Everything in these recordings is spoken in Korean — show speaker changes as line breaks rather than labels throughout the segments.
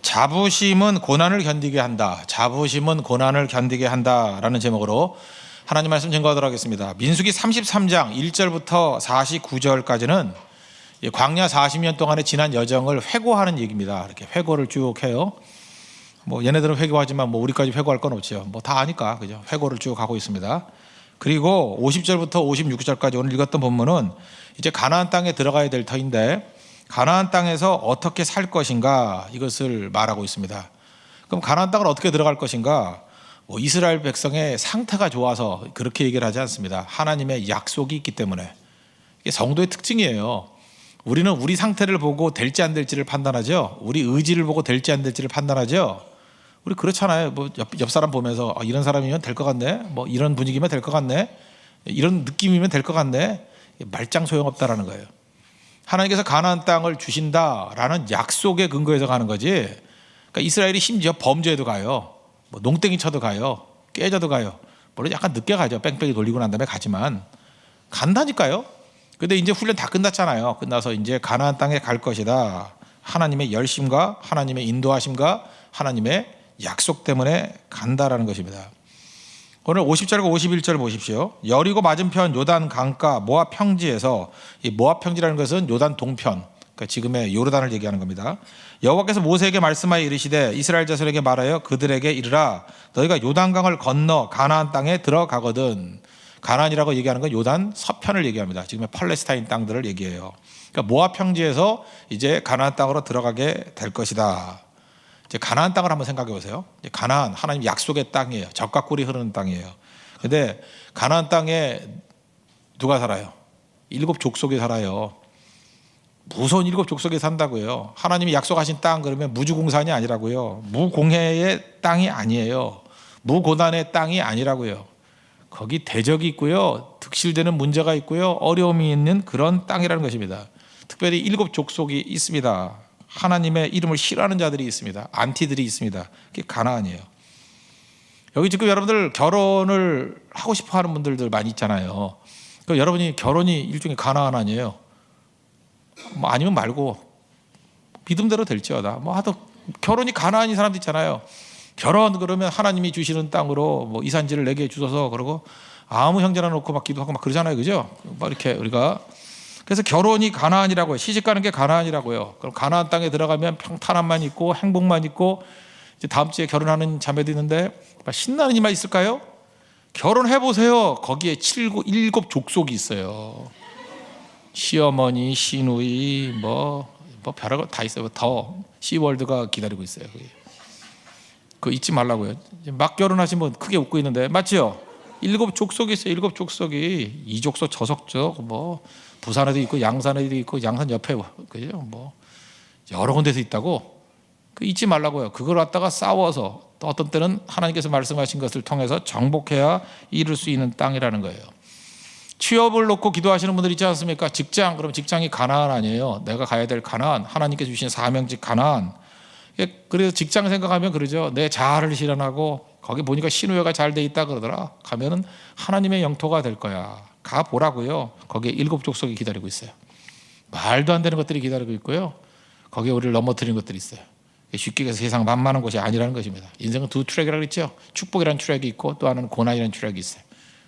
자부심은 고난을 견디게 한다. 자부심은 고난을 견디게 한다라는 제목으로 하나님 말씀 증거하도록 하겠습니다. 민수기 33장 1절부터 49절까지는 광야 40년 동안의 지난 여정을 회고하는 얘기입니다. 이렇게 회고를 쭉 해요. 뭐 얘네들은 회고하지만 뭐 우리까지 회고할 건 없죠. 뭐 다 아니까 그죠? 회고를 쭉 하고 있습니다. 그리고 50절부터 56절까지 오늘 읽었던 본문은 이제 가나안 땅에 들어가야 될 터인데 가나안 땅에서 어떻게 살 것인가 이것을 말하고 있습니다. 그럼 가나안 땅을 어떻게 들어갈 것인가? 뭐 이스라엘 백성의 상태가 좋아서 그렇게 얘기를 하지 않습니다. 하나님의 약속이 있기 때문에. 이게 성도의 특징이에요. 우리는 우리 상태를 보고 될지 안 될지를 판단하죠. 우리 의지를 보고 될지 안 될지를 판단하죠. 우리 그렇잖아요. 뭐 옆 사람 보면서 이런 사람이면 될 것 같네. 뭐 이런 분위기면 될 것 같네. 이런 느낌이면 될 것 같네. 말짱 소용없다라는 거예요. 하나님께서 가나안 땅을 주신다라는 약속에 근거해서 가는 거지. 그러니까 이스라엘이 심지어 범죄에도 가요. 뭐 농땡이 쳐도 가요. 깨져도 가요. 물론 약간 늦게 가죠. 뺑뺑이 돌리고 난 다음에 가지만 간다니까요. 근데 이제 훈련 다 끝났잖아요. 끝나서 이제 가나안 땅에 갈 것이다. 하나님의 열심과 하나님의 인도하심과 하나님의 약속 때문에 간다라는 것입니다. 오늘 50절과 51절 보십시오. 여리고 맞은편 요단 강가 모압 평지에서, 이 모압 평지라는 것은 요단 동편, 그러니까 지금의 요르단을 얘기하는 겁니다. 여호와께서 모세에게 말씀하여 이르시되 이스라엘 자손에게 말하여 그들에게 이르라 너희가 요단강을 건너 가나안 땅에 들어가거든. 가나안이라고 얘기하는 건 요단 서편을 얘기합니다. 지금의 팔레스타인 땅들을 얘기해요. 그러니까 모압 평지에서 이제 가나안 땅으로 들어가게 될 것이다. 이제 가나안 땅을 한번 생각해 보세요. 이제 가나안 하나님 약속의 땅이에요. 젖과 꿀이 흐르는 땅이에요. 근데 가나안 땅에 누가 살아요? 7 족속이 살아요. 무서운 7 족속이 산다고요. 하나님이 약속하신 땅 그러면 무주공산이 아니라고요. 무공해의 땅이 아니에요. 무고난의 땅이 아니라고요. 거기 대적이 있고요. 득실되는 문제가 있고요. 어려움이 있는 그런 땅이라는 것입니다. 특별히 7 족속이 있습니다. 하나님의 이름을 싫어하는 자들이 있습니다. 안티들이 있습니다. 그게 가나안이에요. 여기 지금 여러분들 결혼을 하고 싶어 하는 분들도 많이 있잖아요. 그럼 여러분이 결혼이 일종의 가나안 아니에요? 뭐 아니면 말고 믿음대로 될지어다. 뭐 하도 결혼이 가나안인 사람도 있잖아요. 결혼 그러면 하나님이 주시는 땅으로 뭐 이산지를 내게 주셔서 그러고 아무 형제나 놓고 막 기도하고 막 그러잖아요. 그죠? 막 이렇게 우리가 그래서 결혼이 가나안이라고요. 시집가는 게 가나안이라고요. 그럼 가나안 땅에 들어가면 평탄함만 있고 행복만 있고 이제 다음 주에 결혼하는 자매도 있는데 신나는 일만 있을까요? 결혼해 보세요. 거기에 7 족속이 있어요. 시어머니, 시누이, 뭐 별거 다 있어요. 더 시월드가 기다리고 있어요. 그거 잊지 말라고요. 막 결혼하신 분 크게 웃고 있는데 맞죠? 7 족속이 있어요. 7 족속이 이 족속 저 족속 뭐 부산에도 있고 양산에도 있고 양산 옆에 그죠? 뭐 여러 군데서 있다고 그 잊지 말라고요. 그걸 갖다가 싸워서 또 어떤 때는 하나님께서 말씀하신 것을 통해서 정복해야 이룰 수 있는 땅이라는 거예요. 취업을 놓고 기도하시는 분들 있지 않습니까? 직장 그럼 직장이 가나안 아니에요. 내가 가야 될 가나안 하나님께서 주신 사명직 가나안. 그래서 직장 생각하면 그러죠. 내 자아를 실현하고 거기 보니까 신우회가 잘 돼 있다 그러더라. 가면은 하나님의 영토가 될 거야. 가 보라고요. 거기에 7 족속이 기다리고 있어요. 말도 안 되는 것들이 기다리고 있고요. 거기에 우리를 넘어뜨리는 것들이 있어요. 쉽게 해서 세상 만만한 것이 아니라는 것입니다. 인생은 2 트랙이라고 그랬죠. 축복이라는 트랙이 있고 또 하나는 고난이라는 트랙이 있어요.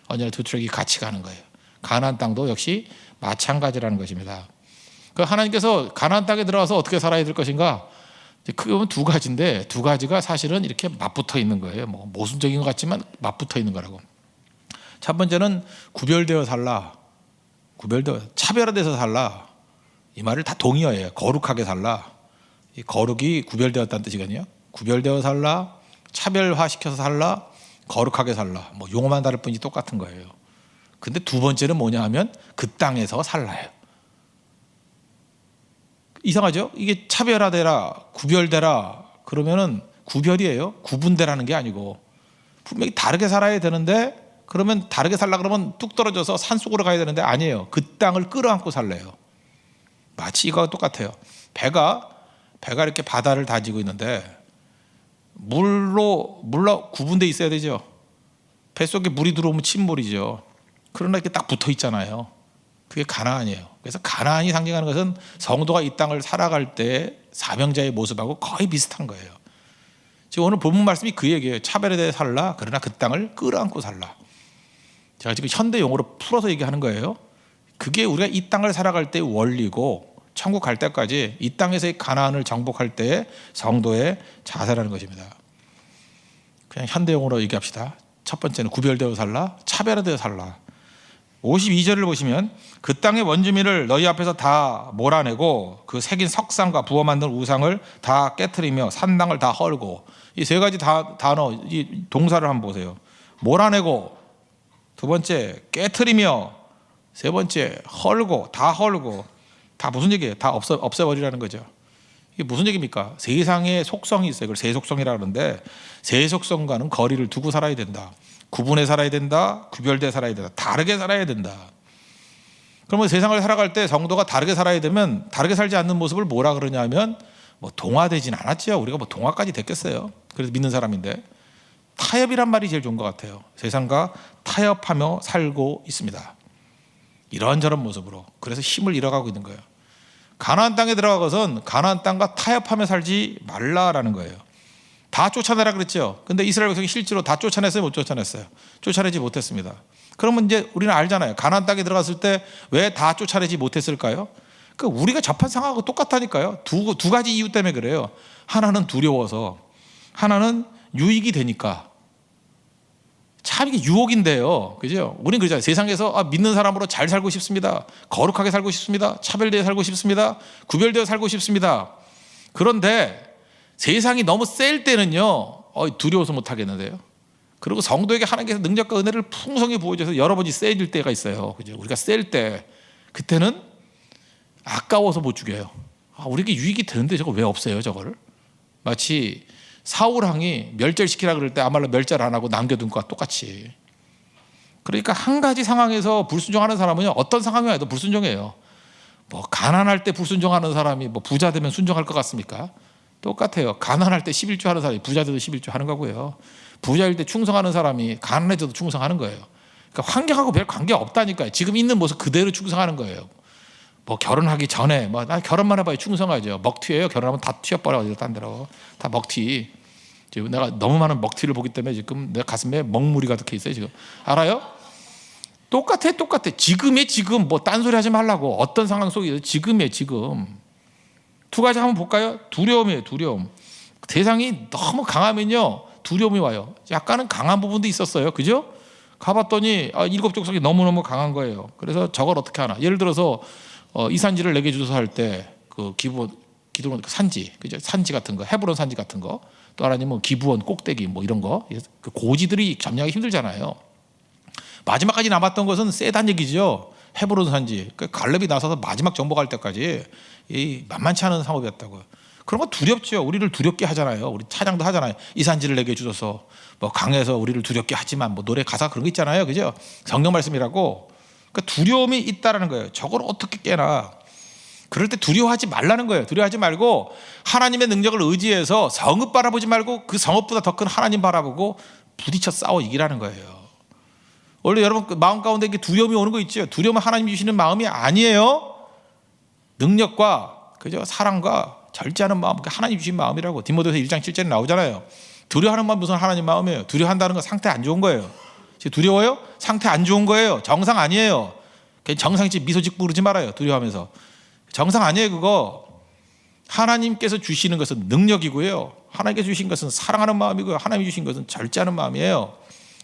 언제나 2 트랙이 같이 가는 거예요. 가나안 땅도 역시 마찬가지라는 것입니다. 그 하나님께서 가나안 땅에 들어가서 어떻게 살아야 될 것인가? 크게 보면 2 가지인데 2 가지가 사실은 이렇게 맞붙어 있는 거예요. 뭐 모순적인 것 같지만 맞붙어 있는 거라고. 첫 번째는 구별되어 살라. 구별되어 차별화돼서 살라. 이 말을 다 동의어예요. 거룩하게 살라. 이 거룩이 구별되었다는 뜻이거든요. 구별되어 살라, 차별화시켜서 살라, 거룩하게 살라. 뭐 용어만 다를 뿐이지 똑같은 거예요. 근데 2 번째는 뭐냐 하면 그 땅에서 살라요. 이상하죠? 이게 차별화되라, 구별되라 그러면은 구별이에요. 구분되라는 게 아니고 분명히 다르게 살아야 되는데 그러면 다르게 살라 그러면 뚝 떨어져서 산속으로 가야 되는데 아니에요. 그 땅을 끌어안고 살래요. 마치 이거와 똑같아요. 배가 이렇게 바다를 다지고 있는데 물로 구분돼 있어야 되죠. 뱃속에 물이 들어오면 침몰이죠. 그러나 이렇게 딱 붙어 있잖아요. 그게 가나안이에요. 그래서 가나안이 상징하는 것은 성도가 이 땅을 살아갈 때 사명자의 모습하고 거의 비슷한 거예요. 지금 오늘 본문 말씀이 그 얘기예요. 차별에 대해 살라. 그러나 그 땅을 끌어안고 살라. 제가 지금 현대 용어로 풀어서 얘기하는 거예요. 그게 우리가 이 땅을 살아갈 때의 원리고 천국 갈 때까지 이 땅에서의 가나안을 정복할 때의 성도의 자세라는 것입니다. 그냥 현대 용어로 얘기합시다. 첫 번째는 구별되어 살라, 차별화되어 살라. 52절을 보시면 그 땅의 원주민을 너희 앞에서 다 몰아내고 그 새긴 석상과 부어 만든 우상을 다 깨트리며 산당을 다 헐고, 이 세 가지 단어, 이 동사를 한번 보세요. 몰아내고, 두 번째 깨트리며, 세 번째 헐고, 다 무슨 얘기예요? 다 없애버리라는 거죠. 이게 무슨 얘기입니까? 세상에 속성이 있어요. 그걸 세속성이라 그러는데, 세속성과는 거리를 두고 살아야 된다. 구분해 살아야 된다. 구별돼 살아야 된다. 다르게 살아야 된다. 그러면 세상을 살아갈 때 성도가 다르게 살아야 되면, 다르게 살지 않는 모습을 뭐라 그러냐면, 뭐 동화되진 않았죠. 우리가 뭐 동화까지 됐겠어요. 그래서 믿는 사람인데, 타협이란 말이 제일 좋은 것 같아요. 세상과 타협하며 살고 있습니다. 이런저런 모습으로. 그래서 힘을 잃어가고 있는 거예요. 가나안 땅에 들어가서는 가나안 땅과 타협하며 살지 말라라는 거예요. 다 쫓아내라 그랬죠. 근데 이스라엘 백성이 실제로 다 쫓아냈어요, 못 쫓아냈어요? 쫓아내지 못했습니다. 그러면 이제 우리는 알잖아요. 가나안 땅에 들어갔을 때 왜 다 쫓아내지 못했을까요? 우리가 접한 상황하고 똑같다니까요. 두 가지 이유 때문에 그래요. 하나는 두려워서, 하나는 유익이 되니까. 참 이게 유혹인데요. 그죠? 우리는 그러잖아요. 세상에서 믿는 사람으로 잘 살고 싶습니다. 거룩하게 살고 싶습니다. 차별되어 살고 싶습니다. 구별되어 살고 싶습니다. 그런데 세상이 너무 셀 때는요, 두려워서 못 하겠는데요. 그리고 성도에게 하나님께서 능력과 은혜를 풍성히 부어줘서 여러분이 세질 때가 있어요. 그죠? 우리가 셀 때, 그때는 아까워서 못 죽여요. 우리에게 유익이 되는데 저거 왜 없어요, 저거를? 마치 사울왕이 멸절시키라 그럴 때 아말렉 멸절 안 하고 남겨둔 것과 똑같이. 그러니까 한 가지 상황에서 불순종하는 사람은요, 어떤 상황이 와도 불순종해요. 뭐 가난할 때 불순종하는 사람이 뭐 부자 되면 순종할 것 같습니까? 똑같아요. 가난할 때 11조 하는 사람이 부자 돼도 11조 하는 거고요. 부자일 때 충성하는 사람이 가난해져도 충성하는 거예요. 그러니까 환경하고 별 관계 없다니까요. 지금 있는 모습 그대로 충성하는 거예요. 뭐 결혼하기 전에 나 결혼만 해봐야 충성하죠. 먹튀예요. 결혼하면 다 튀어버려. 어디로 딴 데로 다 먹튀. 지금 내가 너무 많은 먹튀를 보기 때문에 지금 내 가슴에 먹물이 가득해 있어요. 지금 알아요? 똑같아. 지금의 지금 뭐 딴소리 하지 말라고. 어떤 상황 속에서 지금의 지금. 두 가지 한번 볼까요? 두려움이에요. 두려움. 세상이 너무 강하면요, 두려움이 와요. 약간은 강한 부분도 있었어요. 그죠? 가봤더니 일곱 족속이 너무너무 강한 거예요. 그래서 저걸 어떻게 하나. 예를 들어서 이산지를 내게 주소서 할 때 그 기드론 산지, 그죠? 산지 같은 거, 헤브론 산지 같은 거, 또 하나님은 기브온 꼭대기 뭐 이런 거, 그 고지들이 점령하기 힘들잖아요. 마지막까지 남았던 것은 세단 얘기죠. 헤브론 산지. 갈렙이 나서서 마지막 정복할 때까지 이 만만치 않은 상업이었다고요. 그런 거 두렵죠. 우리를 두렵게 하잖아요. 우리 찬양도 하잖아요. 이 산지를 내게 주소서. 뭐 강에서 우리를 두렵게 하지만, 뭐 노래 가사 그런 거 있잖아요. 그죠? 성경 말씀이라고. 그러니까 두려움이 있다라는 거예요. 저걸 어떻게 깨나. 그럴 때 두려워하지 말라는 거예요. 두려워하지 말고 하나님의 능력을 의지해서 성읍 바라보지 말고 그 성읍보다 더 큰 하나님 바라보고 부딪혀 싸워 이기라는 거예요. 원래 여러분 그 마음 가운데 이렇게 두려움이 오는 거 있죠. 두려움은 하나님이 주시는 마음이 아니에요. 능력과 그죠? 사랑과 절제하는 마음, 하나님 주신 마음이라고 디모데후서 1장 7절에 나오잖아요. 두려워하는 마음 무슨 하나님 마음이에요. 두려워한다는 건 상태 안 좋은 거예요. 두려워요? 상태 안 좋은 거예요. 정상 아니에요. 정상이지 미소 짓고 그러지 말아요. 두려워하면서. 정상 아니에요. 그거 하나님께서 주시는 것은 능력이고요, 하나님께서 주신 것은 사랑하는 마음이고요, 하나님이 주신 것은 절제하는 마음이에요.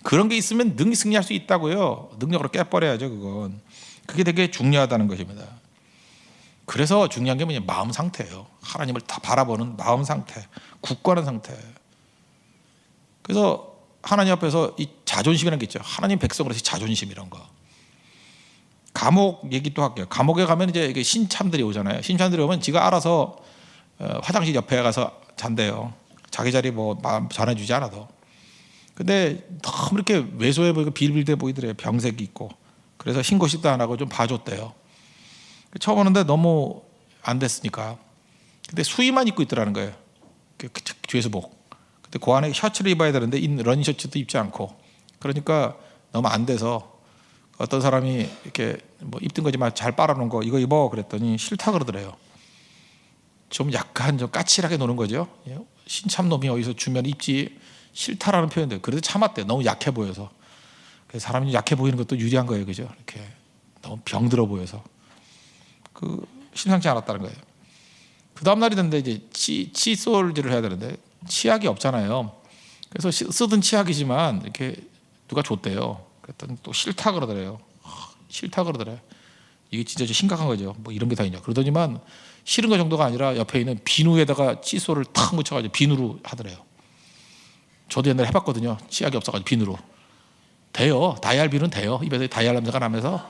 그런 게 있으면 능히 승리할 수 있다고요. 능력으로 깨버려야죠. 그건. 그게 되게 중요하다는 것입니다. 그래서 중요한 게 뭐냐, 마음 상태예요. 하나님을 다 바라보는 마음 상태, 굳건한 상태. 그래서 하나님 앞에서 이 자존심이라는 게 있죠. 하나님 백성으로서 자존심 이런 거. 감옥 얘기 또 할게요. 감옥에 가면 이제 신참들이 오잖아요. 신참들이 오면 지가 알아서 화장실 옆에 가서 잔대요. 자기 자리 뭐 전해주지 않아도. 근데 너무 이렇게 왜소해 보이고 빌빌대 보이더래요. 병색이 있고. 그래서 신고식도 안 하고 좀 봐줬대요. 처음 오는데 너무 안 됐으니까. 근데 수의만 입고 있더라는 거예요. 죄수복. 근데 그 안에 셔츠를 입어야 되는데 러닝 셔츠도 입지 않고. 그러니까 너무 안 돼서 어떤 사람이 이렇게 뭐 입던 거지만 잘 빨아놓은 거 이거 입어 그랬더니 싫다 그러더래요. 좀 약간 좀 까칠하게 노는 거죠. 예? 신참놈이 어디서 주면 입지 싫다라는 표현들. 그래도 참았대요. 너무 약해 보여서. 그래서 사람이 약해 보이는 것도 유리한 거예요, 그죠? 이렇게 너무 병들어 보여서 심상치 않았다는 거예요. 그 다음 날이 됐는데 이제 칫솔질을 해야 되는데 치약이 없잖아요. 그래서 쓰던 치약이지만 이렇게 누가 줬대요. 그랬더니 또 싫다 그러더래요. 싫다 그러더래. 이게 진짜 심각한 거죠. 뭐 이런 게 다 있냐. 그러더니만 싫은 거 정도가 아니라 옆에 있는 비누에다가 칫솔을 탁 묻혀가지고 비누로 하더래요. 저도 옛날에 해봤거든요. 치약이 없어가지고 비누로. 돼요. 다이알 비누는 돼요. 입에서 다이알 냄새가 나면서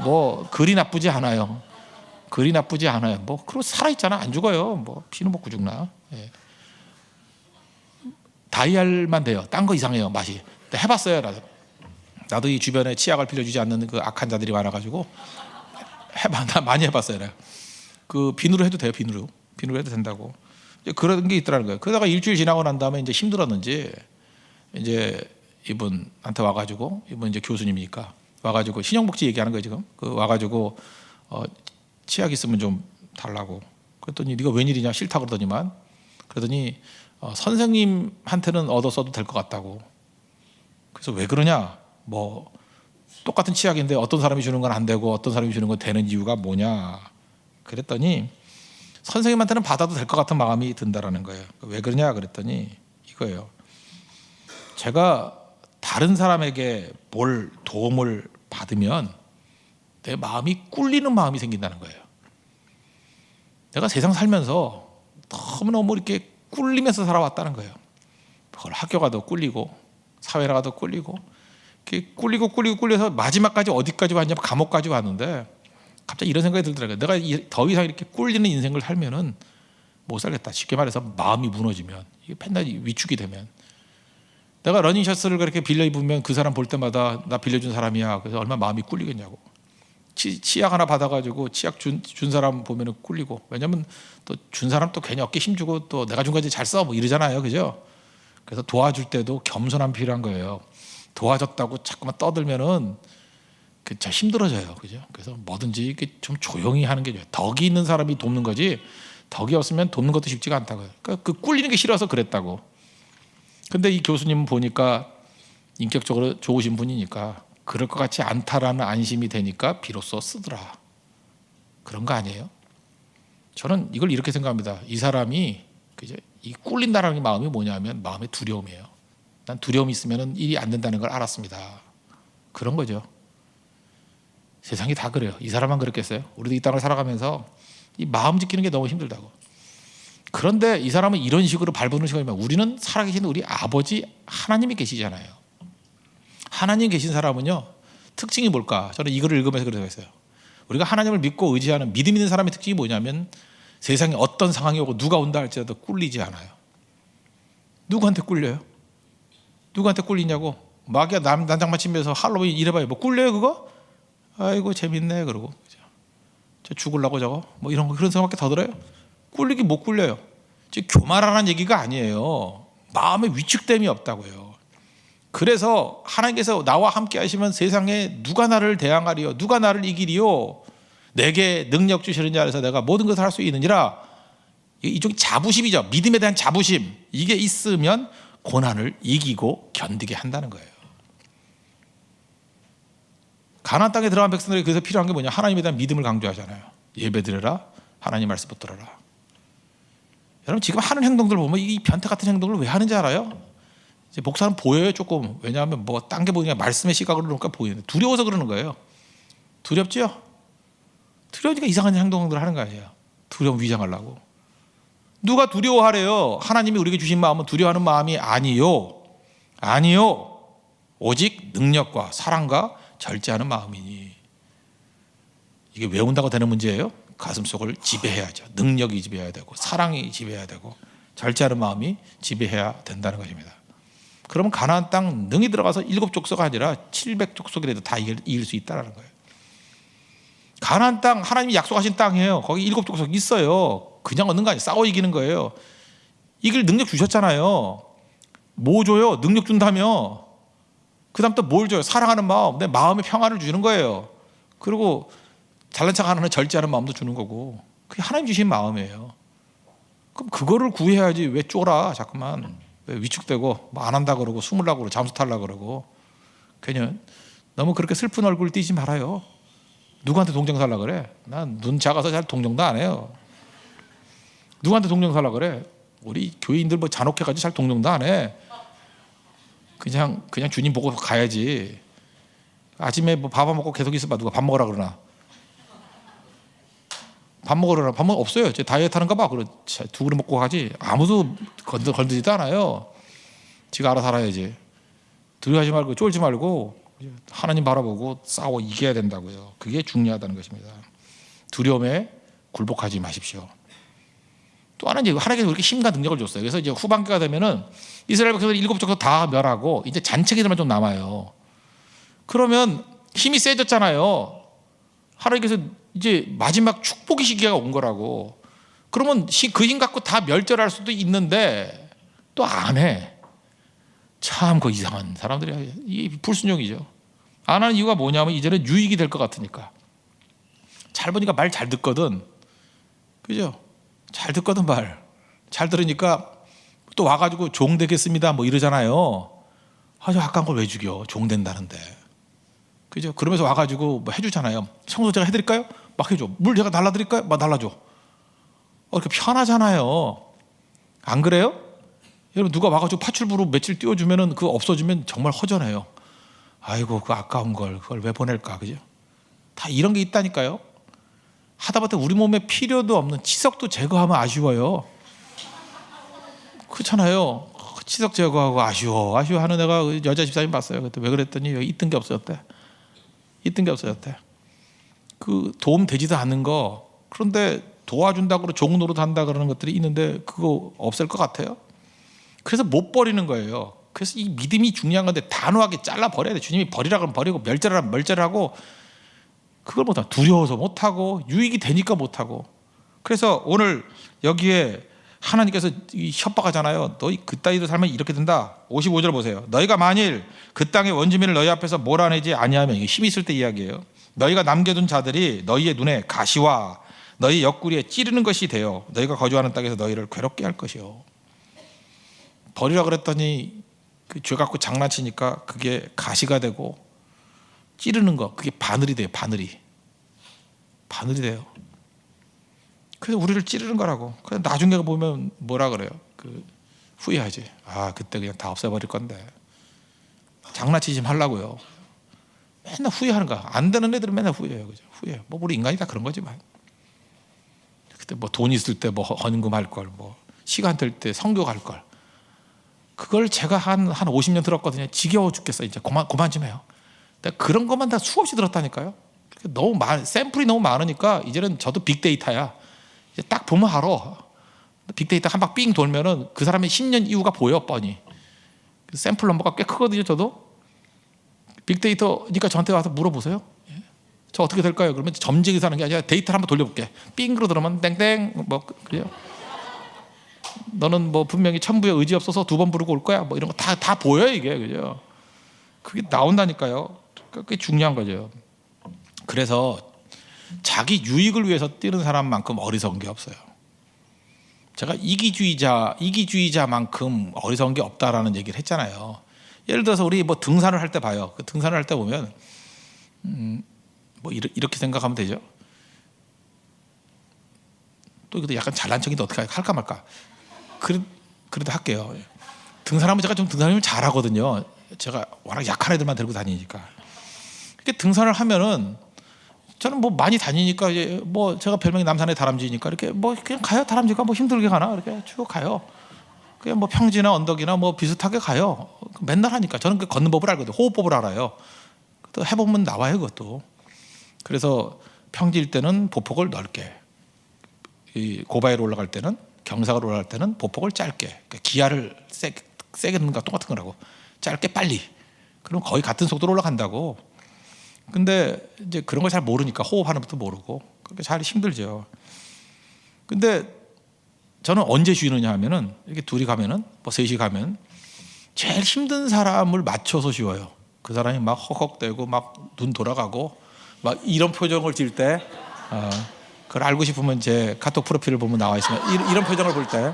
뭐 그리 나쁘지 않아요. 그리 나쁘지 않아요. 뭐 그리고 살아있잖아. 안 죽어요. 뭐 비누 먹고 죽나. 예. 다이알만 돼요. 딴 거 이상해요. 맛이. 해봤어요. 나도 이 주변에 치약을 빌려주지 않는 그 악한 자들이 많아가지고 나 많이 해봤어요. 내가. 그 비누로 해도 돼요. 비누로 해도 된다고. 그런 게 있더라는 거예요. 그러다가 일주일 지나고 난 다음에 이제 힘들었는지 이제 이분한테 와가지고 이분 이제 교수님이니까 와가지고 신용복지 얘기하는 거예요 지금. 와가지고 치약 있으면 좀 달라고. 그랬더니 네가 웬일이냐 싫다 그러더니만 그러더니 선생님한테는 얻어 써도 될 것 같다고. 그래서 왜 그러냐? 뭐 똑같은 치약인데 어떤 사람이 주는 건 안 되고 어떤 사람이 주는 건 되는 이유가 뭐냐? 그랬더니 선생님한테는 받아도 될 것 같은 마음이 든다라는 거예요. 왜 그러냐? 그랬더니 이거예요. 제가 다른 사람에게 뭘 도움을 받으면 내 마음이 꿀리는 마음이 생긴다는 거예요. 내가 세상 살면서 너무너무 이렇게 꿀리면서 살아왔다는 거예요. 그걸 학교 가도 꿀리고 사회 나가도 꿀리고 이렇게 꿀려서 마지막까지 어디까지 왔냐면 감옥까지 왔는데 갑자기 이런 생각이 들더라고요. 내가 더 이상 이렇게 꿀리는 인생을 살면은 못 살겠다. 쉽게 말해서 마음이 무너지면 이게 맨날 위축이 되면 내가 러닝셔츠를 그렇게 빌려 입으면 그 사람 볼 때마다 나 빌려준 사람이야. 그래서 얼마나 마음이 꿀리겠냐고. 치약 하나 받아가지고 치약 준 사람 보면은 꿀리고. 왜냐면 또 준 사람 또 괜히 어깨 힘주고 또 내가 준 거지 잘 써 뭐 이러잖아요, 그죠? 그래서 도와줄 때도 겸손함 필요한 거예요. 도와줬다고 자꾸만 떠들면은 저 힘들어져요, 그죠? 그래서 뭐든지 이렇게 좀 조용히 하는 게 좋아요. 덕이 있는 사람이 돕는 거지 덕이 없으면 돕는 것도 쉽지가 않다고요. 그러니까 그 꿀리는 게 싫어서 그랬다고. 근데 이 교수님은 보니까 인격적으로 좋으신 분이니까 그럴 것 같지 않다라는 안심이 되니까 비로소 쓰더라. 그런 거 아니에요? 저는 이걸 이렇게 생각합니다. 이 사람이 그죠? 이 꿀린다라는 마음이 뭐냐면 마음의 두려움이에요. 난 두려움이 있으면 일이 안 된다는 걸 알았습니다. 그런 거죠. 세상이 다 그래요. 이 사람만 그랬겠어요? 우리도 이 땅을 살아가면서 이 마음 지키는 게 너무 힘들다고. 그런데 이 사람은 이런 식으로 밟는 시간이면 우리는 살아계신 우리 아버지 하나님이 계시잖아요. 하나님 계신 사람은요 특징이 뭘까? 저는 이거를 읽으면서 그런 생각이 있어요. 우리가 하나님을 믿고 의지하는 믿음 있는 사람의 특징이 뭐냐면 세상에 어떤 상황이 오고 누가 온다 할지라도 꿀리지 않아요. 누구한테 꿀려요? 누구한테 꿀리냐고? 마귀가 난장만 치면서 할로윈 이래봐요. 뭐 꿀려요 그거? 아이고 재밌네 그러고 저 죽을라고 저거? 뭐 이런 거 그런 생각밖에 더 들어요? 꿀리긴 못 꿀려요. 교만하라는 얘기가 아니에요. 마음에 위축됨이 없다고요. 그래서 하나님께서 나와 함께 하시면 세상에 누가 나를 대항하리요? 누가 나를 이기리요? 내게 능력 주시느냐 해서 내가 모든 것을 할 수 있느니라. 이쪽이 자부심이죠. 믿음에 대한 자부심. 이게 있으면 고난을 이기고 견디게 한다는 거예요. 가나안 땅에 들어간 백성들이 그래서 필요한 게 뭐냐? 하나님에 대한 믿음을 강조하잖아요. 예배드려라. 하나님 말씀 붙들어라. 여러분 지금 하는 행동들 보면 이 변태 같은 행동을 왜 하는지 알아요? 이제 목사는 보여요 조금. 왜냐하면 뭐 딴 게 보이냐 말씀의 시각으로 그러니까 보이는데 두려워서 그러는 거예요. 두렵죠? 두려우니까 이상한 행동들을 하는 거 아니에요. 두려움 위장하려고. 누가 두려워하래요? 하나님이 우리에게 주신 마음은 두려워하는 마음이 아니요. 오직 능력과 사랑과 절제하는 마음이니. 이게 외운다고 되는 문제예요? 가슴속을 지배해야죠. 능력이 지배해야 되고 사랑이 지배해야 되고 절제하는 마음이 지배해야 된다는 것입니다. 그러면 가나안 땅 능히 들어가서 7족속가 아니라 700족속이라도 다 이길 수 있다는 거예요. 가나안 땅 하나님이 약속하신 땅이에요. 거기 7족속 있어요. 그냥 얻는 거 아니에요. 싸워 이기는 거예요. 이길 능력 주셨잖아요. 뭐 줘요? 능력 준다며. 그 다음 또 뭘 줘요? 사랑하는 마음, 내 마음의 평안을 주는 거예요. 그리고 잘난 척하는 절제하는 마음도 주는 거고 그게 하나님 주신 마음이에요. 그럼 그거를 구해야지. 왜 쫄아 자꾸만. 왜 위축되고 뭐 안 한다 그러고 숨으려고 그러고 잠수 타려고 그러고. 괜히 너무 그렇게 슬픈 얼굴 띄지 말아요. 누구한테 동정 살라 그래? 난 눈 작아서 잘 동정도 안 해요. 누구한테 동정 살라 그래? 우리 교인들 뭐 잔혹해가지고 잘 동정도 안 해. 그냥 주님 보고 가야지. 아침에 뭐 밥 안 먹고 계속 있어봐. 누가 밥 먹으라 그러나? 밥 먹으라. 밥 먹 없어요. 제 다이어트 하는가 봐. 그래 두 그릇 먹고 가지. 아무도 건드지도 않아요. 지가 알아서 살아야지. 두려워하지 말고 쫄지 말고 하나님 바라보고 싸워 이겨야 된다고요. 그게 중요하다는 것입니다. 두려움에 굴복하지 마십시오. 또 하나는 이제 하나님께서 그렇게 힘과 능력을 줬어요. 그래서 이제 후반기가 되면은 이스라엘 백성들 7족속 다 멸하고 이제 잔챙이들만 좀 남아요. 그러면 힘이 세졌잖아요. 하나님께서 이제 마지막 축복의 시기가 온 거라고. 그러면 그 힘 갖고 다 멸절할 수도 있는데 또 안 해. 참 그 이상한 사람들이야. 이 불순종이죠. 안 하는 이유가 뭐냐면 이제는 유익이 될 것 같으니까. 잘 보니까 말 잘 듣거든. 그죠? 잘 듣거든 말. 잘 들으니까 또 와가지고 종 되겠습니다 뭐 이러잖아요. 아주 악한 걸 왜 죽여? 종 된다는데. 그죠? 그러면서 와가지고 뭐 해주잖아요. 청소 제가 해드릴까요? 막 해줘. 물 제가 날라드릴까요? 막 날라줘. 이렇게 편하잖아요. 안 그래요? 여러분 누가 와가지고 파출부로 며칠 띄워주면은 그거 없어지면 정말 허전해요. 아이고 그 아까운 걸 그걸 왜 보낼까, 그죠? 다 이런 게 있다니까요. 하다못해 우리 몸에 필요도 없는 치석도 제거하면 아쉬워요. 그렇잖아요. 치석 제거하고 아쉬워하는 애가 여자 집사님 봤어요. 그때 왜 그랬더니 여기 있던 게 없어졌대. 그 도움 되지도 않는 거. 그런데 도와준다고 종 노릇 한다 그러는 것들이 있는데 그거 없을 것 같아요. 그래서 못 버리는 거예요. 그래서 이 믿음이 중요한 건데 단호하게 잘라 버려야 돼. 주님이 버리라 그러면 버리고 멸절하라면 멸절하고. 그걸 못하고 두려워서 못하고 유익이 되니까 못하고. 그래서 오늘 여기에 하나님께서 협박하잖아요. 너희 그따위로 살면 이렇게 된다. 55절 보세요. 너희가 만일 그 땅의 원주민을 너희 앞에서 몰아내지 아니하면, 이게 힘이 있을 때 이야기예요. 너희가 남겨둔 자들이 너희의 눈에 가시와 너희 옆구리에 찌르는 것이 되어 너희가 거주하는 땅에서 너희를 괴롭게 할 것이요. 버리라 그랬더니 그 죄 갖고 장난치니까 그게 가시가 되고 찌르는 거, 그게 바늘이 돼요. 바늘이 돼요. 그래서 우리를 찌르는 거라고. 그래서 나중에 보면 뭐라 그래요? 후회하지. 아 그때 그냥 다 없애버릴 건데. 장난치지 말라고요. 맨날 후회하는 거야. 안 되는 애들은 맨날 후회해요. 그죠? 후회. 뭐 우리 인간이 다 그런 거지만. 그때 뭐 돈 있을 때 뭐 헌금할 걸, 뭐 시간 될 때 선교 갈 걸. 그걸 제가 한 50년 들었거든요. 지겨워 죽겠어. 이제 그만 좀 해요. 그런 것만 다 수없이 들었다니까요. 너무 샘플이 너무 많으니까 이제는 저도 빅데이터야. 이제 딱 보면 알아. 빅데이터 한 방 삥 돌면은 그 사람의 10년 이후가 보여 뻔히. 샘플 넘버가 꽤 크거든요. 저도 빅데이터니까 저한테 와서 물어보세요. 저 어떻게 될까요? 그러면 점쟁이 사는 게 아니라 데이터를 한번 돌려볼게. 삥으로 들어오면 땡땡 뭐 그래요. 너는 뭐 분명히 천부에 의지 없어서 2번 부르고 올 거야. 뭐 이런 거 다 보여 이게, 그죠? 그게 나온다니까요. 그게 중요한 거죠. 그래서 자기 유익을 위해서 뛰는 사람만큼 어리석은 게 없어요. 제가 이기주의자만큼 어리석은 게 없다라는 얘기를 했잖아요. 예를 들어서 우리 뭐 등산을 할 때 봐요. 그 등산을 할 때 보면 뭐 이렇게 생각하면 되죠. 또 이것도 약간 잘난 척인데 어떻게 할까 말까. 그래도 할게요. 등산하면 제가 좀 등산을 잘하거든요. 제가 워낙 약한 애들만 데리고 다니니까. 이렇게 등산을 하면은 저는 뭐 많이 다니니까 이제 뭐 제가 별명이 남산의 다람쥐니까 이렇게 뭐 그냥 가요. 다람쥐가 뭐 힘들게 가나 이렇게 쭉 가요. 그냥 뭐 평지나 언덕이나 뭐 비슷하게 가요. 맨날 하니까 저는 그 걷는 법을 알거든요. 호흡법을 알아요. 또 해보면 나와요 그것도. 그래서 평지일 때는 보폭을 넓게, 이 고바위로 올라갈 때는, 경사로 올라갈 때는 보폭을 짧게, 그러니까 기아를 세게 넣는 거 똑같은 거라고. 짧게 빨리. 그럼 거의 같은 속도로 올라간다고. 근데 이제 그런 걸 잘 모르니까 호흡하는 것도 모르고 그렇게 잘 힘들죠. 근데 저는 언제 쉬느냐 하면은 이렇게 둘이 가면은 뭐 셋이 가면 제일 힘든 사람을 맞춰서 쉬어요. 그 사람이 막 헉헉대고 막 눈 돌아가고 막 이런 표정을 질 때 그걸 알고 싶으면 제 카톡 프로필을 보면 나와 있습니다. 이런 표정을 볼 때,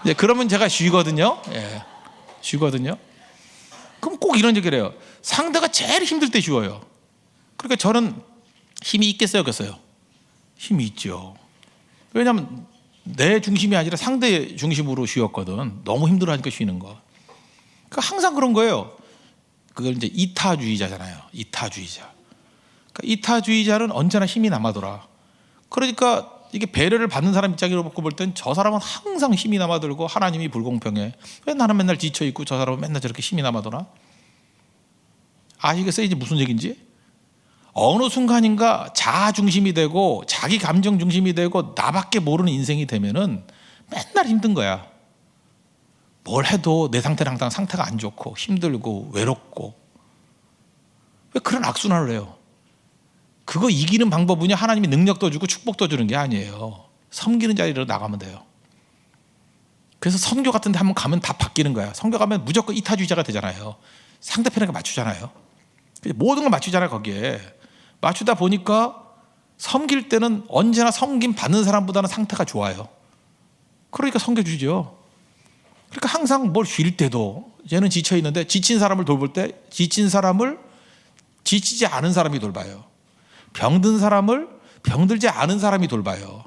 예, 그러면 제가 쉬거든요. 예, 쉬거든요. 그럼 꼭 이런 얘기를 해요. 상대가 제일 힘들 때 쉬어요. 그러니까 저는 힘이 있겠어요, 없겠어요? 힘이 있죠. 왜냐하면 내 중심이 아니라 상대 중심으로 쉬었거든. 너무 힘들어하니까 쉬는 거. 그러니까 항상 그런 거예요. 그걸 이제 이타주의자잖아요. 이타주의자. 그러니까 이타주의자는 언제나 힘이 남아돌아. 그러니까 이게 배려를 받는 사람 입장으로 볼 땐 저 사람은 항상 힘이 남아돌고 하나님이 불공평해. 왜 나는 맨날 지쳐 있고 저 사람은 맨날 저렇게 힘이 남아도나? 아시겠어요? 이제 무슨 얘기인지? 어느 순간인가 자아 중심이 되고 자기 감정 중심이 되고 나밖에 모르는 인생이 되면은 맨날 힘든 거야. 뭘 해도 내 상태는 항상 상태가 안 좋고 힘들고 외롭고. 왜 그런 악순환을 해요? 그거 이기는 방법은요, 하나님이 능력도 주고 축복도 주는 게 아니에요. 섬기는 자리로 나가면 돼요. 그래서 선교 같은 데 한번 가면 다 바뀌는 거야. 선교 가면 무조건 이타주의자가 되잖아요. 상대편에게 맞추잖아요. 모든 걸 맞추잖아요. 거기에 맞추다 보니까 섬길 때는 언제나 섬김 받는 사람보다는 상태가 좋아요. 그러니까 섬겨주죠. 그러니까 항상 뭘 쉴 때도 얘는 지쳐 있는데 지친 사람을 돌볼 때 지친 사람을 지치지 않은 사람이 돌봐요. 병든 사람을 병들지 않은 사람이 돌봐요.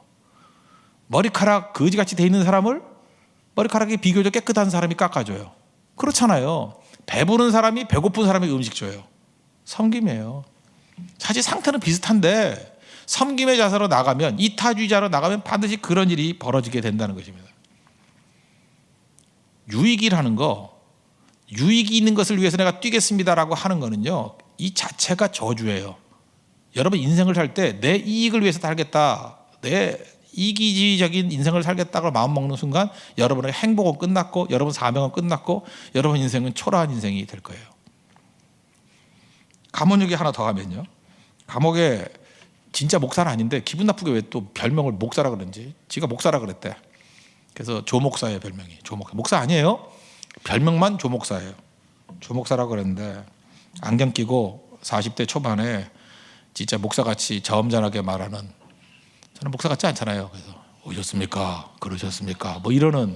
머리카락 거지같이 돼 있는 사람을 머리카락이 비교적 깨끗한 사람이 깎아줘요. 그렇잖아요. 배부른 사람이 배고픈 사람에게 음식 줘요. 섬김이에요. 사실 상태는 비슷한데 섬김의 자세로 나가면, 이타주의자로 나가면 반드시 그런 일이 벌어지게 된다는 것입니다. 유익이라는 거, 유익이 있는 것을 위해서 내가 뛰겠습니다라고 하는 거는요, 이 자체가 저주예요. 여러분 인생을 살 때 내 이익을 위해서 살겠다, 내 이기주의적인 인생을 살겠다고 마음먹는 순간 여러분의 행복은 끝났고 여러분 사명은 끝났고 여러분 인생은 초라한 인생이 될 거예요. 감옥에 하나 더 가면요, 감옥에 진짜 목사는 아닌데 기분 나쁘게 왜 또 별명을 목사라 그런지, 지가 목사라 그랬대. 그래서 조목사예요. 별명이 조목사. 목사 아니에요. 별명만 조목사예요. 조목사라고 그랬는데 안경 끼고 40대 초반에 진짜 목사같이 저음잔하게 말하는, 저는 목사 같지 않잖아요. 그래서 오셨습니까? 그러셨습니까? 뭐 이러는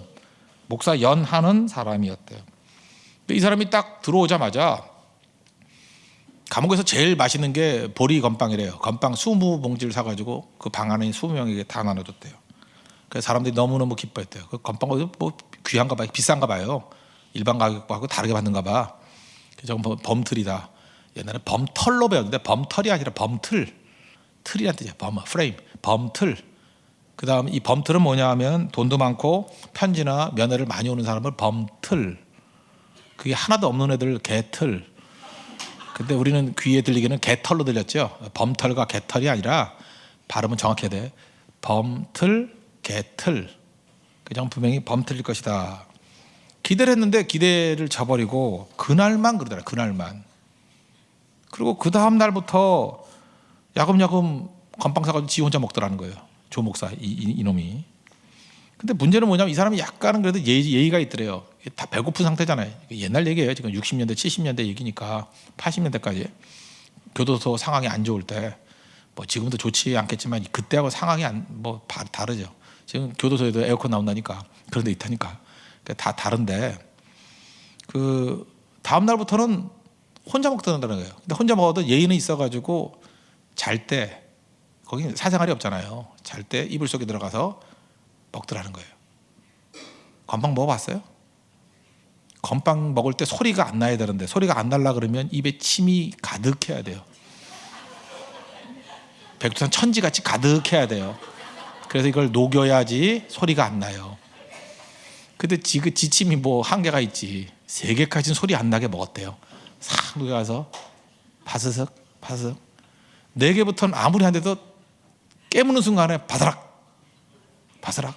목사 연하는 사람이었대요. 근데 이 사람이 딱 들어오자마자 감옥에서 제일 맛있는 게 보리 건빵이래요. 건빵 20봉지를 사가지고 그 방 안에 20명에게 다 나눠줬대요. 그래서 사람들이 너무너무 기뻐했대요. 그 건빵 뭐 귀한가 봐요. 비싼가 봐요. 일반 가격하고 다르게 받는가 봐. 저건 범틀이다. 옛날에 범털로 배웠는데 범털이 아니라 범틀. 틀이란 뜻이야. 프레임. 범틀. 그 다음 이 범틀은 뭐냐 하면 돈도 많고 편지나 면회를 많이 오는 사람을 범틀. 그게 하나도 없는 애들 개틀. 근데 우리는 귀에 들리기는 개털로 들렸죠. 범털과 개털이 아니라 발음은 정확해야 돼. 범틀, 개틀. 그냥 분명히 범틀일 것이다. 기대를 했는데 기대를 저버리고 그날만 그러더라. 그날만. 그리고 그 다음 날부터 야금야금 건빵 사가지고 지 혼자 먹더라는 거예요. 조목사 이놈이. 근데 문제는 뭐냐면 이 사람이 약간은 그래도 예의가 있더래요. 다 배고픈 상태잖아요. 옛날 얘기예요. 지금 60년대 70년대 얘기니까 80년대까지 교도소 상황이 안 좋을 때, 뭐 지금도 좋지 않겠지만 그때하고 상황이 다르죠. 지금 교도소에도 에어컨 나온다니까, 그런 데 있다니까. 다 다른데 그 다음 날부터는 혼자 먹더라는 거예요. 근데 혼자 먹어도 예의는 있어가지고 잘 때, 거기 사생활이 없잖아요. 잘 때 이불 속에 들어가서 먹더라는 거예요. 건빵 먹어봤어요? 건빵 먹을 때 소리가 안 나야 되는데 소리가 안 날라 그러면 입에 침이 가득해야 돼요. 백두산 천지같이 가득해야 돼요. 그래서 이걸 녹여야지 소리가 안 나요. 근데 지침이 뭐 한계가 있지. 3개까지는 소리 안 나게 먹었대요. 싹 녹여가서 바스석 바스석. 4개부터는 아무리 한데도 깨무는 순간에 바스락 바스락.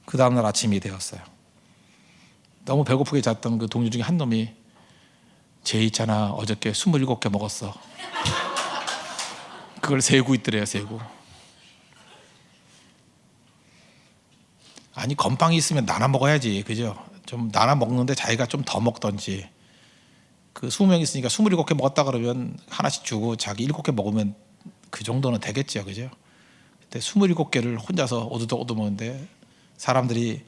그 다음날 아침이 되었어요. 너무 배고프게 잤던 그 동료 중에 한 놈이, 쟤 있잖아 어저께 27개 먹었어. 그걸 세고 있더래요. 세고. 아니 건빵이 있으면 나눠 먹어야지, 그죠? 좀 나눠 먹는데 자기가 좀 더 먹던지. 그 20명 있으니까 27개 먹었다 그러면 하나씩 주고 자기 7개 먹으면 그 정도는 되겠죠, 그죠? 그때 27개를 혼자서 오두독 얻어먹는데 사람들이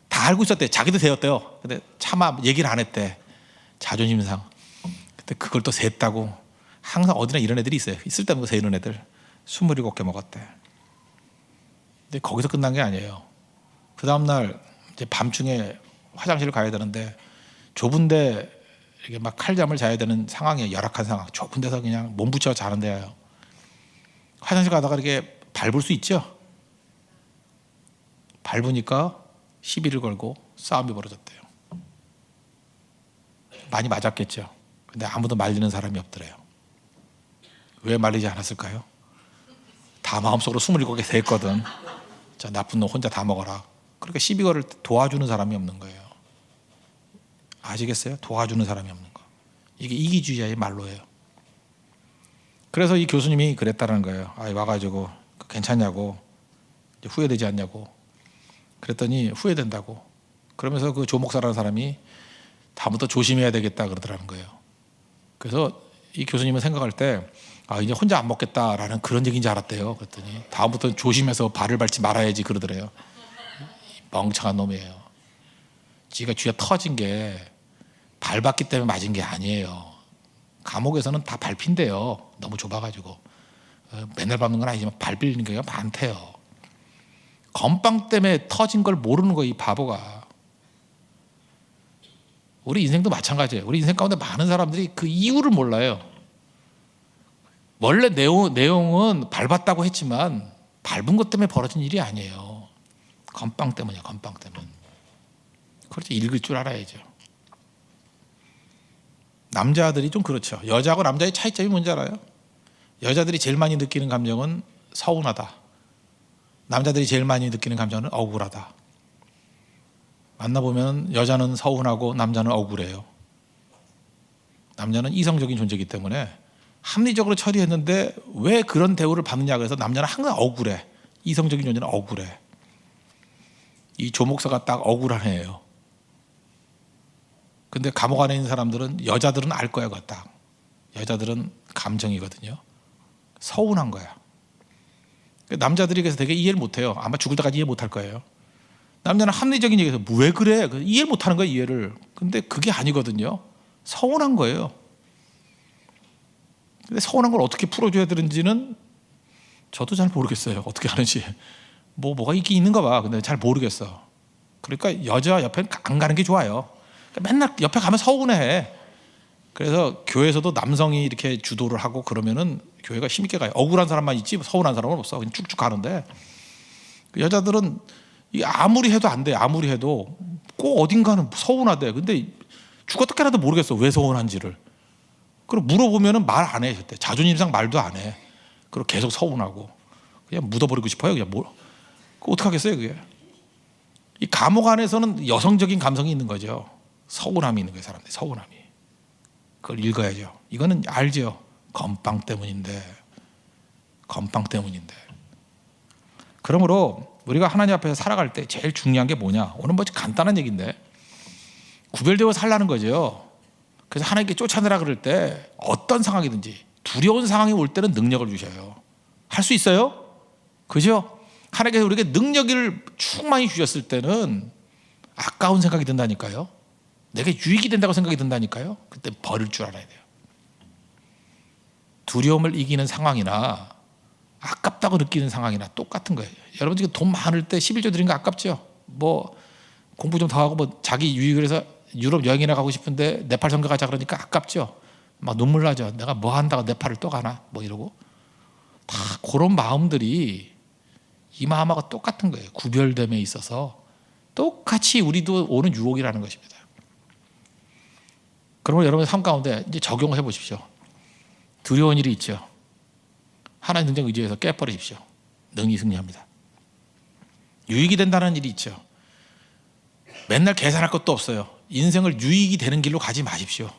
다 알고 있었대. 자기도 되었대요. 근데 차마 얘기를 안 했대. 자존심상. 그때 그걸 또 셌다고. 항상 어디나 이런 애들이 있어요. 있을 때마다 세는 애들. 27개 먹었대. 근데 거기서 끝난 게 아니에요. 그 다음날 이제 밤중에 화장실을 가야 되는데 좁은데 이렇게 막 칼잠을 자야 되는 상황이에요. 열악한 상황. 좁은 데서 그냥 몸 붙여 자는 데예요. 화장실 가다가 이렇게 밟을 수 있죠. 밟으니까 시비를 걸고 싸움이 벌어졌대요. 많이 맞았겠죠. 근데 아무도 말리는 사람이 없더래요. 왜 말리지 않았을까요? 다 마음속으로 27개 셌거든. 저 나쁜 놈 혼자 다 먹어라. 그러니까 시비 걸을 때 도와주는 사람이 없는 거예요. 아시겠어요? 도와주는 사람이 없는 거. 이게 이기주의자의 말로예요. 그래서 이 교수님이 그랬다는 거예요. 와가지고 괜찮냐고, 후회되지 않냐고. 그랬더니 후회된다고. 그러면서 그 조목사라는 사람이 다음부터 조심해야 되겠다 그러더라는 거예요. 그래서 이 교수님은 생각할 때 이제 혼자 안 먹겠다라는 그런 얘기인 줄 알았대요. 그랬더니 다음부터는 조심해서 발을 밟지 말아야지 그러더래요. 멍청한 놈이에요. 지가 쥐가 터진 게 밟았기 때문에 맞은 게 아니에요. 감옥에서는 다 밟힌대요. 너무 좁아가지고. 맨날 밟는 건 아니지만 밟히는 경우가 많대요. 건빵 때문에 터진 걸 모르는 거예요, 이 바보가. 우리 인생도 마찬가지예요. 우리 인생 가운데 많은 사람들이 그 이유를 몰라요. 원래 내용은 밟았다고 했지만 밟은 것 때문에 벌어진 일이 아니에요. 건빵 때문이야, 건빵 때문. 그렇죠. 읽을 줄 알아야죠. 남자들이 좀 그렇죠. 여자하고 남자의 차이점이 뭔지 알아요? 여자들이 제일 많이 느끼는 감정은 서운하다. 남자들이 제일 많이 느끼는 감정은 억울하다. 만나보면 여자는 서운하고 남자는 억울해요. 남자는 이성적인 존재이기 때문에 합리적으로 처리했는데 왜 그런 대우를 받느냐 그래서 남자는 항상 억울해. 이성적인 존재는 억울해. 이 조목사가 딱 억울한 애예요. 근데 감옥 안에 있는 사람들은, 여자들은 알 거야, 그거 딱. 여자들은 감정이거든요. 서운한 거야. 남자들이 그래서 되게 이해를 못해요. 아마 죽을 때까지 이해 못할 거예요. 남자는 합리적인 얘기에서 왜 그래? 이해를 못하는 거야, 이해를. 근데 그게 아니거든요. 서운한 거예요. 근데 서운한 걸 어떻게 풀어줘야 되는지는 저도 잘 모르겠어요. 어떻게 하는지. 뭐가 있긴 있는가 봐. 근데 잘 모르겠어. 그러니까 여자 옆에 안 가는 게 좋아요. 맨날 옆에 가면 서운해. 그래서 교회에서도 남성이 이렇게 주도를 하고 그러면은 교회가 힘있게 가요. 억울한 사람만 있지 서운한 사람은 없어. 그냥 쭉쭉 가는데 여자들은 아무리 해도 안 돼. 아무리 해도 꼭 어딘가는 서운하대. 근데 죽었다 깨나도 모르겠어. 왜 서운한지를. 그리고 물어보면은 말 안 해. 그때 자존심상 말도 안 해. 그리고 계속 서운하고 그냥 묻어버리고 싶어요. 그냥 어떻게 하겠어요, 그게. 이 감옥 안에서는 여성적인 감성이 있는 거죠. 서운함이 있는 거예요, 사람들이. 서운함이. 그걸 읽어야죠. 이거는 알죠. 건빵 때문인데. 그러므로 우리가 하나님 앞에서 살아갈 때 제일 중요한 게 뭐냐? 오늘 간단한 얘기인데 구별되어 살라는 거죠. 그래서 하나님께 쫓아내라 그럴 때 어떤 상황이든지 두려운 상황이 올 때는 능력을 주셔요. 할 수 있어요? 그죠? 하나님께서 우리에게 능력을 충만히 주셨을 때는 아까운 생각이 든다니까요. 내게 유익이 된다고 생각이 든다니까요. 그때 버릴 줄 알아야 돼요. 두려움을 이기는 상황이나 아깝다고 느끼는 상황이나 똑같은 거예요. 여러분 지금 돈 많을 때 11조 드린 거 아깝죠? 공부 좀 더 하고 자기 유익을 해서 유럽 여행이나 가고 싶은데 네팔 선교 가자 그러니까 아깝죠? 막 눈물 나죠. 내가 뭐 한다고 네팔을 또 가나? 이러고. 다 그런 마음들이 이 마음하고 똑같은 거예요. 구별됨에 있어서 똑같이 우리도 오는 유혹이라는 것입니다. 그러면 여러분 삶 가운데 이제 적용을 해보십시오. 두려운 일이 있죠. 하나님 능력 의지해서 깨버리십시오. 능히 승리합니다. 유익이 된다는 일이 있죠. 맨날 계산할 것도 없어요. 인생을 유익이 되는 길로 가지 마십시오.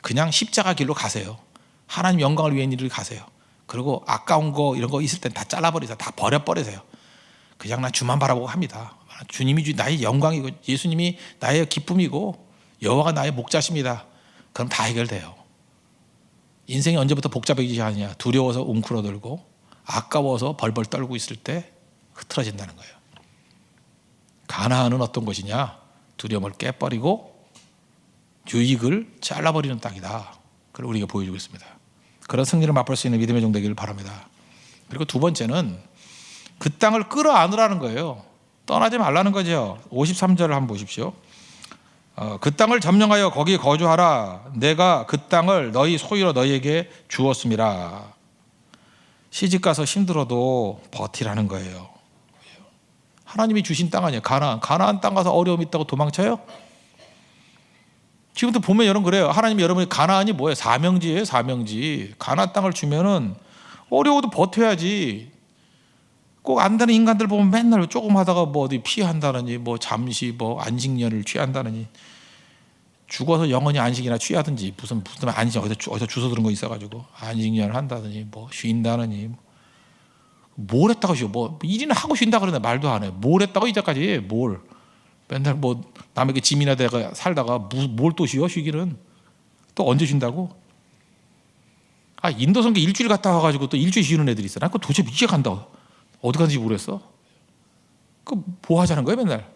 그냥 십자가 길로 가세요. 하나님 영광을 위한 일을 가세요. 그리고 아까운 거 이런 거 있을 땐 다 잘라버리세요. 다 버려버리세요. 그냥 나 주만 바라보고 합니다. 주님이 나의 영광이고 예수님이 나의 기쁨이고 여호와가 나의 목자십니다. 그럼 다 해결돼요. 인생이 언제부터 복잡해지지 않냐. 두려워서 웅크러들고 아까워서 벌벌 떨고 있을 때 흐트러진다는 거예요. 가나안은 어떤 곳이냐? 두려움을 깨버리고 유익을 잘라버리는 땅이다. 그걸 우리가 보여주고 있습니다. 그런 승리를 맛볼 수 있는 믿음의 종 되기를 바랍니다. 그리고 두 번째는 그 땅을 끌어안으라는 거예요. 떠나지 말라는 거죠. 53절을 한번 보십시오. 그 땅을 점령하여 거기 거주하라. 내가 그 땅을 너희 소유로 너희에게 주었음이라. 시집가서 힘들어도 버티라는 거예요. 하나님이 주신 땅 아니에요. 가나안 땅 가서 어려움이 있다고 도망쳐요? 지금도 보면 여러분 그래요. 하나님이 여러분이 가나안이 뭐예요? 사명지예요. 사명지. 가나안 땅을 주면은 어려워도 버텨야지. 꼭 안다는 인간들 보면 맨날 조금 하다가 뭐 어디 피한다느니 뭐 잠시 뭐 안식년을 취한다느니 죽어서 영원히 안식이나 취하든지 무슨 안식 어디서 주워 들은 거 있어가지고 안식년을 한다느니 뭐 쉰다느니 뭘 했다고 쉬어. 뭐 일이나 하고 쉰다 그러는데 말도 안 해. 뭘 했다고 이제까지 뭘 맨날 뭐 남에게 짐이나 대가 살다가 뭘 또 쉬어. 쉬기는 또 언제 쉰다고. 인도 선교 일주일 갔다 와가지고 또 일주일 쉬는 애들이 있어. 나 그거 도대체 이제 간다. 어디 갔는지 모르겠어. 뭐 하자는 거예요 맨날.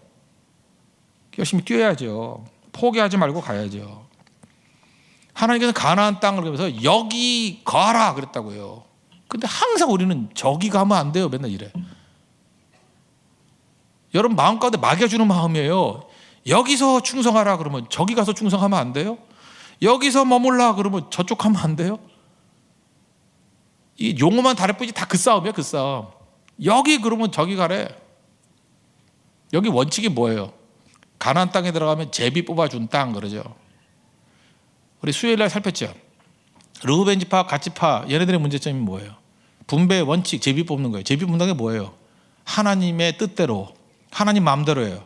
열심히 뛰어야죠. 포기하지 말고 가야죠. 하나님께서 가나안 땅을 그러면서 여기 가라 그랬다고요. 근데 항상 우리는 저기 가면 안 돼요. 맨날 이래. 여러분 마음 가운데 막여주는 마음이에요. 여기서 충성하라 그러면 저기 가서 충성하면 안 돼요? 여기서 머물라 그러면 저쪽 가면 안 돼요? 이 용어만 다를 뿐이지 다 그 싸움이야. 그 싸움. 여기 그러면 저기 가래. 여기 원칙이 뭐예요? 가나안 땅에 들어가면 제비 뽑아준 땅 그러죠. 우리 수요일 날 살폈죠. 르우벤 지파, 갓 지파 얘네들의 문제점이 뭐예요? 분배의 원칙, 제비 뽑는 거예요. 제비 뽑는 게 뭐예요? 하나님의 뜻대로, 하나님 마음대로예요.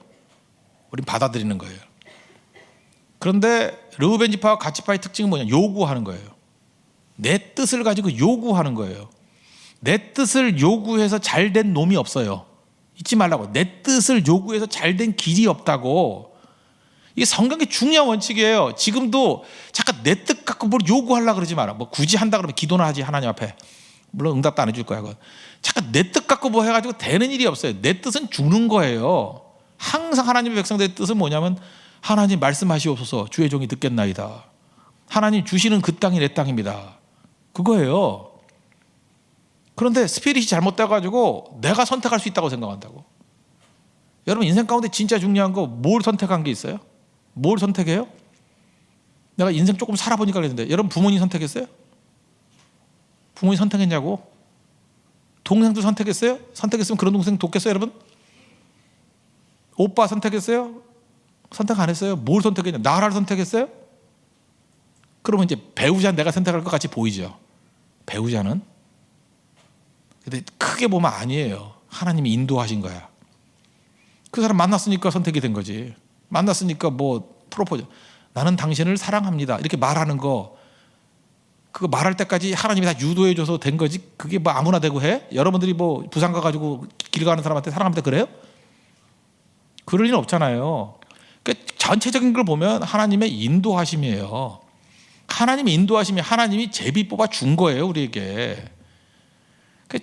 우린 받아들이는 거예요. 그런데 르우벤 지파와 갓 지파의 특징은 뭐냐? 요구하는 거예요. 내 뜻을 가지고 요구하는 거예요. 내 뜻을 요구해서 잘된 놈이 없어요. 잊지 말라고. 내 뜻을 요구해서 잘된 길이 없다고. 이게 성경의 중요한 원칙이에요. 지금도 잠깐 내 뜻 갖고 뭘 요구하려고 그러지 마라. 뭐 굳이 한다 그러면 기도나 하지 하나님 앞에. 물론 응답도 안 해줄 거야. 그건. 잠깐 내 뜻 갖고 뭐 해가지고 되는 일이 없어요. 내 뜻은 죽는 거예요. 항상 하나님의 백성들의 뜻은 뭐냐면 하나님 말씀하시옵소서 주의 종이 듣겠나이다. 하나님 주시는 그 땅이 내 땅입니다. 그거예요. 그런데 스피릿이 잘못돼가지고 내가 선택할 수 있다고 생각한다고. 여러분 인생 가운데 진짜 중요한 거 뭘 선택한 게 있어요? 뭘 선택해요? 내가 인생 조금 살아보니까 그랬는데 여러분 부모님 선택했어요? 부모님 선택했냐고? 동생도 선택했어요? 선택했으면 그런 동생 돕겠어요 여러분? 오빠 선택했어요? 선택 안 했어요? 뭘 선택했냐? 나라를 선택했어요? 그러면 이제 배우자 내가 선택할 것 같이 보이죠. 배우자는 근데 크게 보면 아니에요. 하나님이 인도하신 거야. 그 사람 만났으니까 선택이 된 거지. 만났으니까 뭐 프로포즈. 나는 당신을 사랑합니다. 이렇게 말하는 거 그거 말할 때까지 하나님이 다 유도해 줘서 된 거지. 그게 뭐 아무나 되고 해? 여러분들이 뭐 부산 가가지고 길 가는 사람한테 사랑합니다 그래요? 그럴 일은 없잖아요. 그러니까 전체적인 걸 보면 하나님의 인도하심이에요. 하나님의 인도하심이 하나님이 제비 뽑아 준 거예요 우리에게.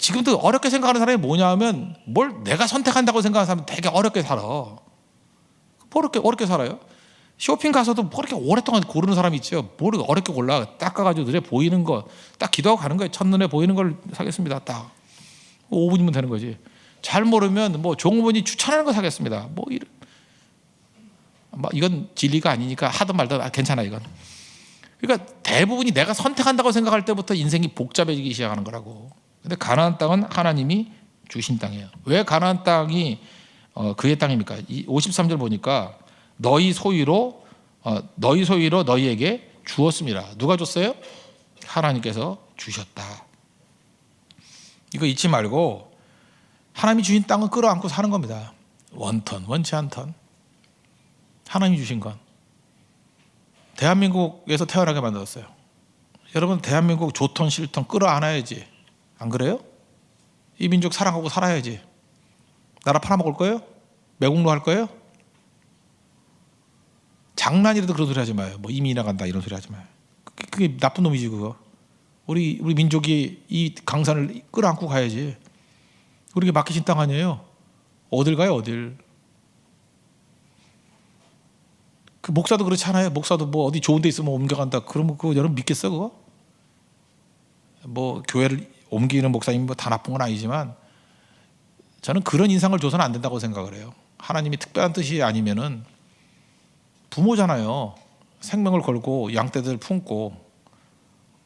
지금도 어렵게 생각하는 사람이 뭐냐 하면 뭘 내가 선택한다고 생각하는 사람은 되게 어렵게 살아. 어렵게 살아요. 쇼핑 가서도 뭐 그렇게 오랫동안 고르는 사람이 있죠. 뭘 어렵게 골라. 딱 가가지고 눈에 보이는 거 딱 기도하고 가는 거예요. 첫눈에 보이는 걸 사겠습니다. 딱 5분이면 되는 거지. 잘 모르면 뭐 종업원이 추천하는 거 사겠습니다. 뭐 이건 진리가 아니니까 하든 말든 괜찮아 이건. 그러니까 대부분이 내가 선택한다고 생각할 때부터 인생이 복잡해지기 시작하는 거라고. 근데 가나안 땅은 하나님이 주신 땅이에요. 왜 가나안 땅이 그의 땅입니까? 53절 보니까 너희 소유로 너희에게 주었습니다. 누가 줬어요? 하나님께서 주셨다. 이거 잊지 말고 하나님이 주신 땅은 끌어안고 사는 겁니다. 원턴, 원치 않던 하나님이 주신 건 대한민국에서 태어나게 만들었어요. 여러분 대한민국 좋던 싫던 끌어안아야지. 안 그래요? 이 민족 사랑하고 살아야지. 나라 팔아먹을 거예요? 매국노 할 거예요? 장난이라도 그런 소리 하지 마요. 뭐 이민이나 간다 이런 소리 하지 마요. 그게 나쁜 놈이지 그거. 우리 민족이 이 강산을 끌어안고 가야지. 우리에게 맡기신 땅 아니에요. 어딜 가요, 어딜. 그 목사도 그렇잖아요. 목사도 뭐 어디 좋은 데 있으면 옮겨간다. 그러면 그거 여러분 믿겠어, 그거? 뭐 교회를 옮기는 목사님이 뭐 다 나쁜 건 아니지만 저는 그런 인상을 줘서는 안 된다고 생각을 해요. 하나님이 특별한 뜻이 아니면은 부모잖아요. 생명을 걸고 양떼들 품고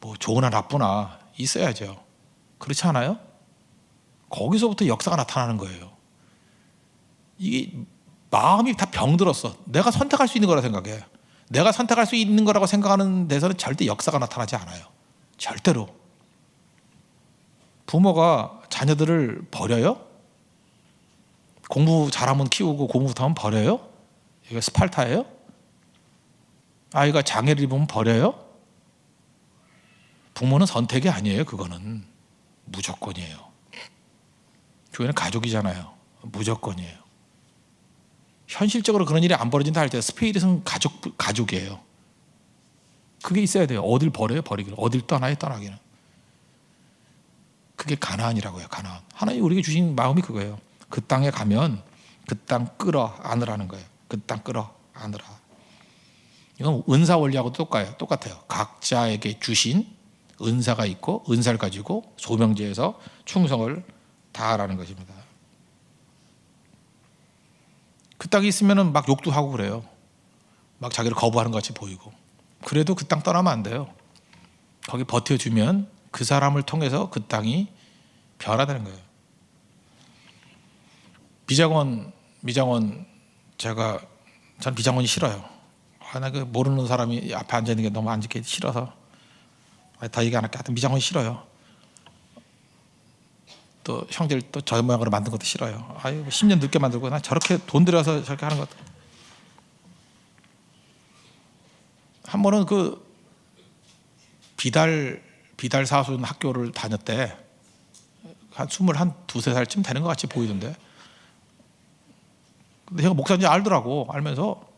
뭐 좋으나 나쁘나 있어야죠. 그렇지 않아요? 거기서부터 역사가 나타나는 거예요. 이게 마음이 다 병들었어. 내가 선택할 수 있는 거라 생각해. 내가 선택할 수 있는 거라고 생각하는 데서는 절대 역사가 나타나지 않아요. 절대로. 부모가 자녀들을 버려요? 공부 잘하면 키우고 공부 못하면 버려요? 이게 스파르타예요? 아이가 장애를 입으면 버려요? 부모는 선택이 아니에요. 그거는 무조건이에요. 교회는 가족이잖아요. 무조건이에요. 현실적으로 그런 일이 안 벌어진다 할 때 스피릿은 가족이에요. 그게 있어야 돼요. 어딜 버려요? 버리기를. 어딜 떠나요? 떠나기는. 그게 가나안이라고요. 가나안. 하나님 우리에게 주신 마음이 그거예요. 그 땅에 가면 그 땅 끌어 안으라는 거예요. 그 땅 끌어 안으라. 이건 은사 원리하고 똑같아요. 각자에게 주신 은사가 있고 은사를 가지고 소명제에서 충성을 다하라는 것입니다. 그 땅에 있으면 막 욕도 하고 그래요. 막 자기를 거부하는 것 같이 보이고. 그래도 그 땅 떠나면 안 돼요. 거기 버텨주면 그 사람을 통해서 그 땅이 변화되는 거예요. 미장원 전 비장원이 싫어요. 나 그 모르는 사람이 앞에 앉아 있는 게 너무 앉기 싫어서 다 얘기 안 할게. 하여튼 미장원이 싫어요. 또 형제를 또 저 모양으로 만든 것도 싫어요. 10년 늦게 만들고 나 저렇게 돈 들여서 저렇게 하는 것. 한 번은 그 비달 사순 학교를 다녔대. 한 22~23살쯤 되는 것 같이 보이던데. 근데 제가 목사인지 알더라고. 알면서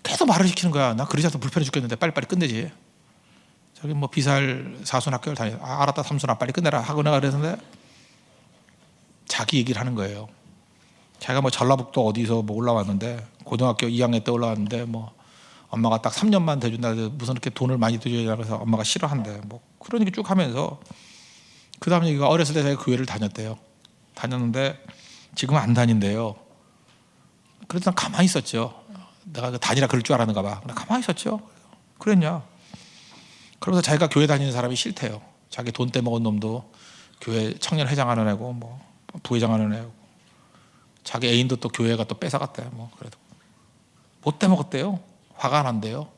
계속 말을 시키는 거야. 나 그러지 않아서 불편해 죽겠는데 빨리빨리 끝내지. 저기 뭐 비살 사순 학교를 알았다 삼순아 빨리 끝내라 하고 내가 그랬는데 자기 얘기를 하는 거예요. 자기가 뭐 전라북도 어디서 뭐 올라왔는데 고등학교 2학년 때 올라왔는데 뭐 엄마가 딱 3년만 더 준다. 무슨 이렇게 돈을 많이 더 줘야 그래서 엄마가 싫어한대. 뭐 그런 얘기 쭉 하면서 그 다음 얘기가 어렸을 때 자기가 교회를 다녔대요. 다녔는데 지금은 안 다닌대요. 그래서 난 가만히 있었죠. 내가 다니라 그럴 줄 알았는가 봐. 가만히 있었죠. 그랬냐. 그러면서 자기가 교회 다니는 사람이 싫대요. 자기 돈 떼먹은 놈도 교회 청년 회장 하는 애고 뭐 부회장 하는 애고 자기 애인도 또 교회가 또 뺏어갔대. 뭐 그래도 못 떼먹었대요. 화가 난대요.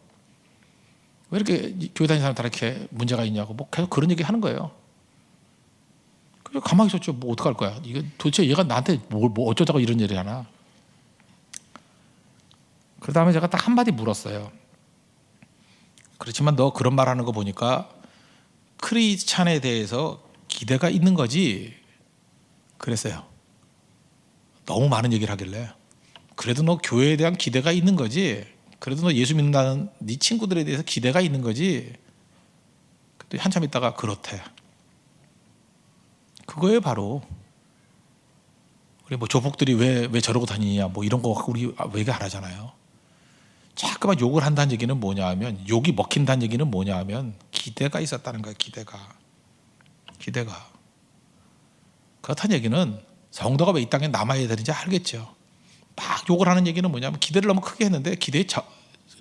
왜 이렇게 교회 다니는 사람 다 이렇게 문제가 있냐고 뭐 계속 그런 얘기 하는 거예요. 그래 가만히 있었죠. 뭐 어떡할 거야. 이거 도대체 얘가 나한테 뭐 어쩌다가 이런 일을 하나. 그 다음에 제가 딱 한마디 물었어요. 그렇지만 너 그런 말 하는 거 보니까 크리스찬에 대해서 기대가 있는 거지? 그랬어요. 너무 많은 얘기를 하길래 그래도 너 교회에 대한 기대가 있는 거지? 그래도 너 예수 믿는다는 네 친구들에 대해서 기대가 있는 거지? 그때 한참 있다가 그렇대. 그거예요 바로. 우리 뭐 조폭들이 왜 저러고 다니냐 뭐 이런 거 우리 얘기 안 하잖아요. 자꾸만 욕을 한다는 얘기는 뭐냐 하면 욕이 먹힌다는 얘기는 뭐냐 하면 기대가 있었다는 거예요. 기대가 그렇다는 얘기는 성도가 왜 이 땅에 남아야 되는지 알겠죠. 막 욕을 하는 얘기는 뭐냐면 기대를 너무 크게 했는데 기대에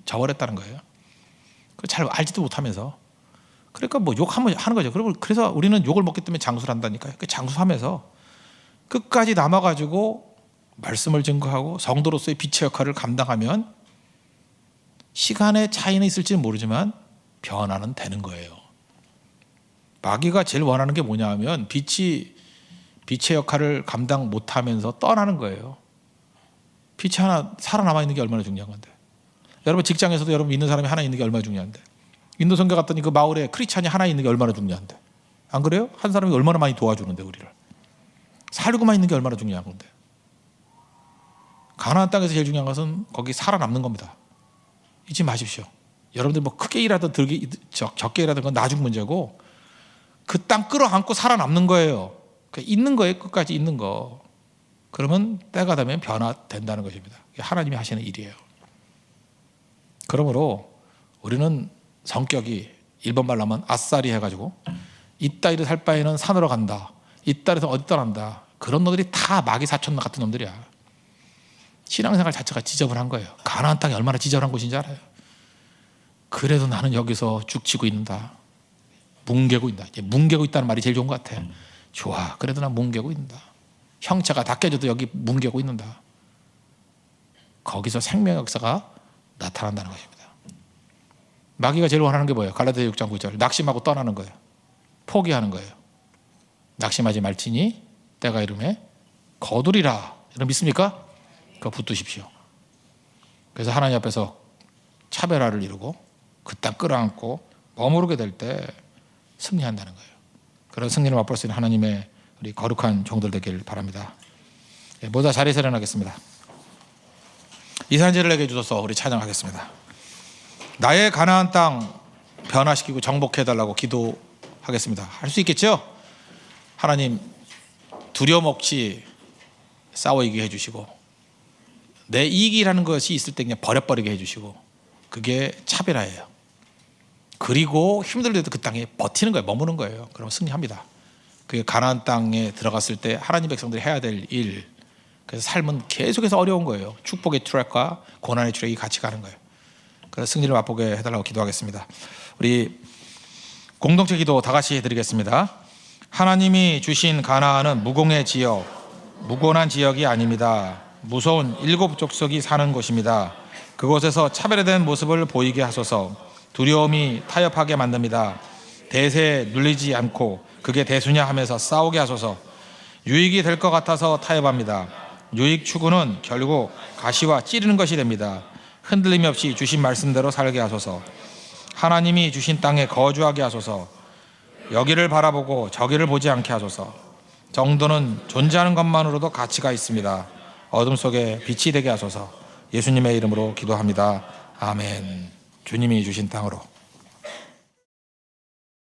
저버렸다는 거예요. 잘 알지도 못하면서 그러니까 뭐 욕하면 하는 거죠. 그래서 우리는 욕을 먹기 때문에 장수를 한다니까요. 그 장수하면서 끝까지 남아가지고 말씀을 증거하고 성도로서의 빛의 역할을 감당하면 시간의 차이는 있을지는 모르지만 변화는 되는 거예요. 마귀가 제일 원하는 게 뭐냐 하면 빛의 역할을 감당 못하면서 떠나는 거예요. 빛이 하나 살아남아 있는 게 얼마나 중요한 건데. 여러분 직장에서도 여러분 믿는 사람이 하나 있는 게 얼마나 중요한데. 인도 선교 갔더니 그 마을에 크리스찬이 하나 있는 게 얼마나 중요한데. 안 그래요? 한 사람이 얼마나 많이 도와주는데 우리를. 살고만 있는 게 얼마나 중요한 건데. 가나안 땅에서 제일 중요한 것은 거기 살아남는 겁니다. 잊지 마십시오. 여러분들 뭐 크게 일하든 적게 일하든 건 나중 문제고 그 땅 끌어안고 살아남는 거예요. 있는 거예요. 끝까지 있는 거. 그러면 때가 되면 변화된다는 것입니다. 하나님이 하시는 일이에요. 그러므로 우리는 성격이 일본 말로 하면 아싸리 해가지고 이따위로 살 바에는 산으로 간다. 이따위로 어디 떠난다. 그런 놈들이 다 마귀 사촌 같은 놈들이야. 신앙생활 자체가 지저분한 거예요. 가나안 땅이 얼마나 지저분한 곳인지 알아요. 그래도 나는 여기서 죽치고 있는다. 뭉개고 있다. 뭉개고 있다는 말이 제일 좋은 것 같아. 좋아. 그래도 난 뭉개고 있는다. 형체가 다 깨져도 여기 뭉개고 있는다. 거기서 생명의 역사가 나타난다는 것입니다. 마귀가 제일 원하는 게 뭐예요? 갈라디아 6장 9절. 낙심하고 떠나는 거예요. 포기하는 거예요. 낙심하지 말지니 때가 이름에 거두리라. 여러분 믿습니까? 그거 붙드십시오. 그래서 하나님 앞에서 차별화를 이루고 그 땅 끌어안고 머무르게 될 때 승리한다는 거예요. 그런 승리를 맛볼 수 있는 하나님의 우리 거룩한 종들 되길 바랍니다. 모두 자리에서 일어나겠습니다. 이 산지를 내게 주셔서 우리 찬양하겠습니다. 나의 가나안 땅 변화시키고 정복해달라고 기도하겠습니다. 할 수 있겠죠? 하나님 두려움 없이 싸워 이기게 해주시고 내 이익이라는 것이 있을 때 그냥 버려버리게 해주시고 그게 차별화예요. 그리고 힘들어도 그 땅에 버티는 거예요. 머무는 거예요. 그럼 승리합니다. 그게 가나안 땅에 들어갔을 때 하나님 백성들이 해야 될 일. 그래서 삶은 계속해서 어려운 거예요. 축복의 트랙과 고난의 트랙이 같이 가는 거예요. 그래서 승리를 맛보게 해달라고 기도하겠습니다. 우리 공동체 기도 다 같이 해드리겠습니다. 하나님이 주신 가나안은 무공의 지역, 무곤한 지역이 아닙니다. 무서운 일곱 족속이 사는 곳입니다. 그곳에서 차별화된 모습을 보이게 하소서. 두려움이 타협하게 만듭니다. 대세에 눌리지 않고 그게 대수냐 하면서 싸우게 하소서. 유익이 될 것 같아서 타협합니다. 유익 추구는 결국 가시와 찌르는 것이 됩니다. 흔들림 없이 주신 말씀대로 살게 하소서. 하나님이 주신 땅에 거주하게 하소서. 여기를 바라보고 저기를 보지 않게 하소서. 정도는 존재하는 것만으로도 가치가 있습니다. 어둠 속에 빛이 되게 하소서. 예수님의 이름으로 기도합니다. 아멘. 주님이 주신 땅으로